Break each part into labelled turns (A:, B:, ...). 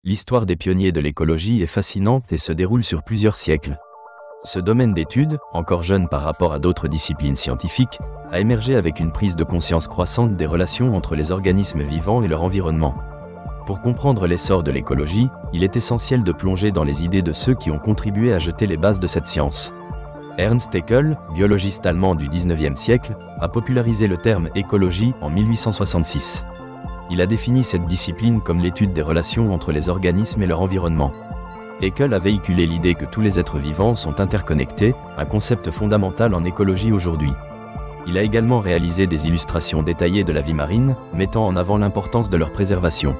A: L'histoire des pionniers de l'écologie est fascinante et se déroule sur plusieurs siècles. Ce domaine d'étude, encore jeune par rapport à d'autres disciplines scientifiques, a émergé avec une prise de conscience croissante des relations entre les organismes vivants et leur environnement. Pour comprendre l'essor de l'écologie, il est essentiel de plonger dans les idées de ceux qui ont contribué à jeter les bases de cette science. Ernst Haeckel, biologiste allemand du XIXe siècle, a popularisé le terme écologie en 1866. Il a défini cette discipline comme l'étude des relations entre les organismes et leur environnement. Haeckel a véhiculé l'idée que tous les êtres vivants sont interconnectés, un concept fondamental en écologie aujourd'hui. Il a également réalisé des illustrations détaillées de la vie marine, mettant en avant l'importance de leur préservation.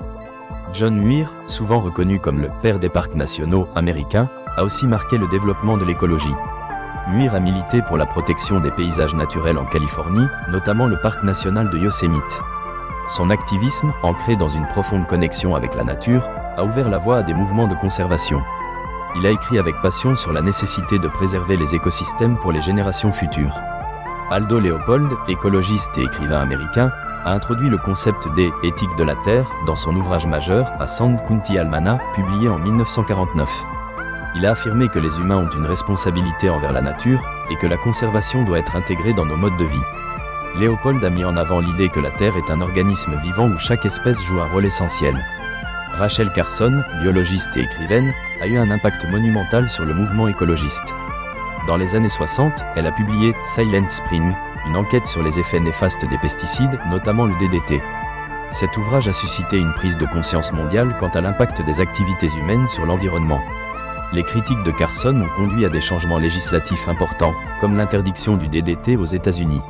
A: John Muir, souvent reconnu comme le père des parcs nationaux américains, a aussi marqué le développement de l'écologie. Muir a milité pour la protection des paysages naturels en Californie, notamment le parc national de Yosemite. Son activisme, ancré dans une profonde connexion avec la nature, a ouvert la voie à des mouvements de conservation. Il a écrit avec passion sur la nécessité de préserver les écosystèmes pour les générations futures. Aldo Leopold, écologiste et écrivain américain, a introduit le concept des « éthiques de la Terre » dans son ouvrage majeur « A Sound County Almanac » publié en 1949. Il a affirmé que les humains ont une responsabilité envers la nature et que la conservation doit être intégrée dans nos modes de vie. Léopold a mis en avant l'idée que la Terre est un organisme vivant où chaque espèce joue un rôle essentiel. Rachel Carson, biologiste et écrivaine, a eu un impact monumental sur le mouvement écologiste. Dans les années 60, elle a publié « Silent Spring », une enquête sur les effets néfastes des pesticides, notamment le DDT. Cet ouvrage a suscité une prise de conscience mondiale quant à l'impact des activités humaines sur l'environnement. Les critiques de Carson ont conduit à des changements législatifs importants, comme l'interdiction du DDT aux États-Unis.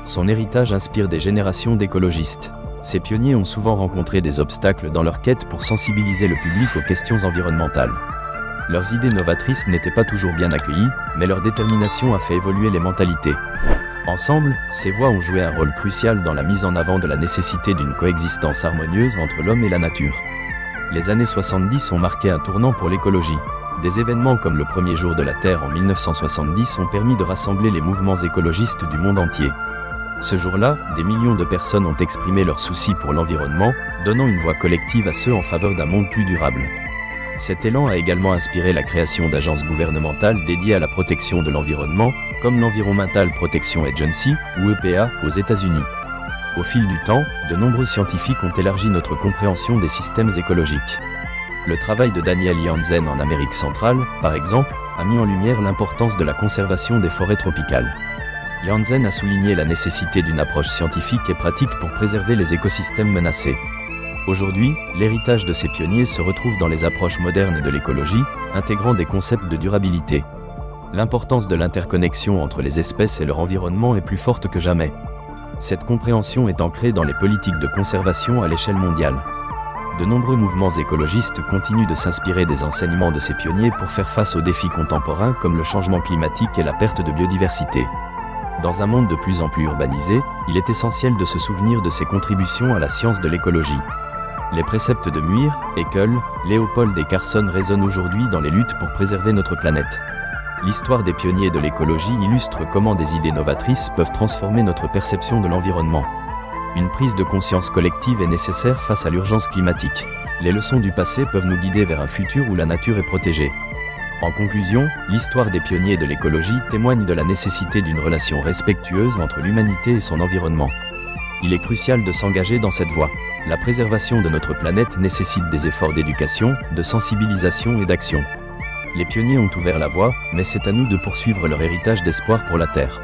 A: Son héritage inspire des générations d'écologistes. Ces pionniers ont souvent rencontré des obstacles dans leur quête pour sensibiliser le public aux questions environnementales. Leurs idées novatrices n'étaient pas toujours bien accueillies, mais leur détermination a fait évoluer les mentalités. Ensemble, ces voix ont joué un rôle crucial dans la mise en avant de la nécessité d'une coexistence harmonieuse entre l'homme et la nature. Les années 70 ont marqué un tournant pour l'écologie. Des événements comme le premier jour de la Terre en 1970 ont permis de rassembler les mouvements écologistes du monde entier. Ce jour-là, des millions de personnes ont exprimé leurs soucis pour l'environnement, donnant une voix collective à ceux en faveur d'un monde plus durable. Cet élan a également inspiré la création d'agences gouvernementales dédiées à la protection de l'environnement, comme l'Environmental Protection Agency, ou EPA, aux États-Unis. Au fil du temps, de nombreux scientifiques ont élargi notre compréhension des systèmes écologiques. Le travail de Daniel Jansen en Amérique centrale, par exemple, a mis en lumière l'importance de la conservation des forêts tropicales. Jansen a souligné la nécessité d'une approche scientifique et pratique pour préserver les écosystèmes menacés. Aujourd'hui, l'héritage de ces pionniers se retrouve dans les approches modernes de l'écologie, intégrant des concepts de durabilité. L'importance de l'interconnexion entre les espèces et leur environnement est plus forte que jamais. Cette compréhension est ancrée dans les politiques de conservation à l'échelle mondiale. De nombreux mouvements écologistes continuent de s'inspirer des enseignements de ces pionniers pour faire face aux défis contemporains comme le changement climatique et la perte de biodiversité. Dans un monde de plus en plus urbanisé, il est essentiel de se souvenir de ses contributions à la science de l'écologie. Les préceptes de Muir, Haeckel, Leopold et Carson résonnent aujourd'hui dans les luttes pour préserver notre planète. L'histoire des pionniers de l'écologie illustre comment des idées novatrices peuvent transformer notre perception de l'environnement. Une prise de conscience collective est nécessaire face à l'urgence climatique. Les leçons du passé peuvent nous guider vers un futur où la nature est protégée. En conclusion, l'histoire des pionniers de l'écologie témoigne de la nécessité d'une relation respectueuse entre l'humanité et son environnement. Il est crucial de s'engager dans cette voie. La préservation de notre planète nécessite des efforts d'éducation, de sensibilisation et d'action. Les pionniers ont ouvert la voie, mais c'est à nous de poursuivre leur héritage d'espoir pour la Terre.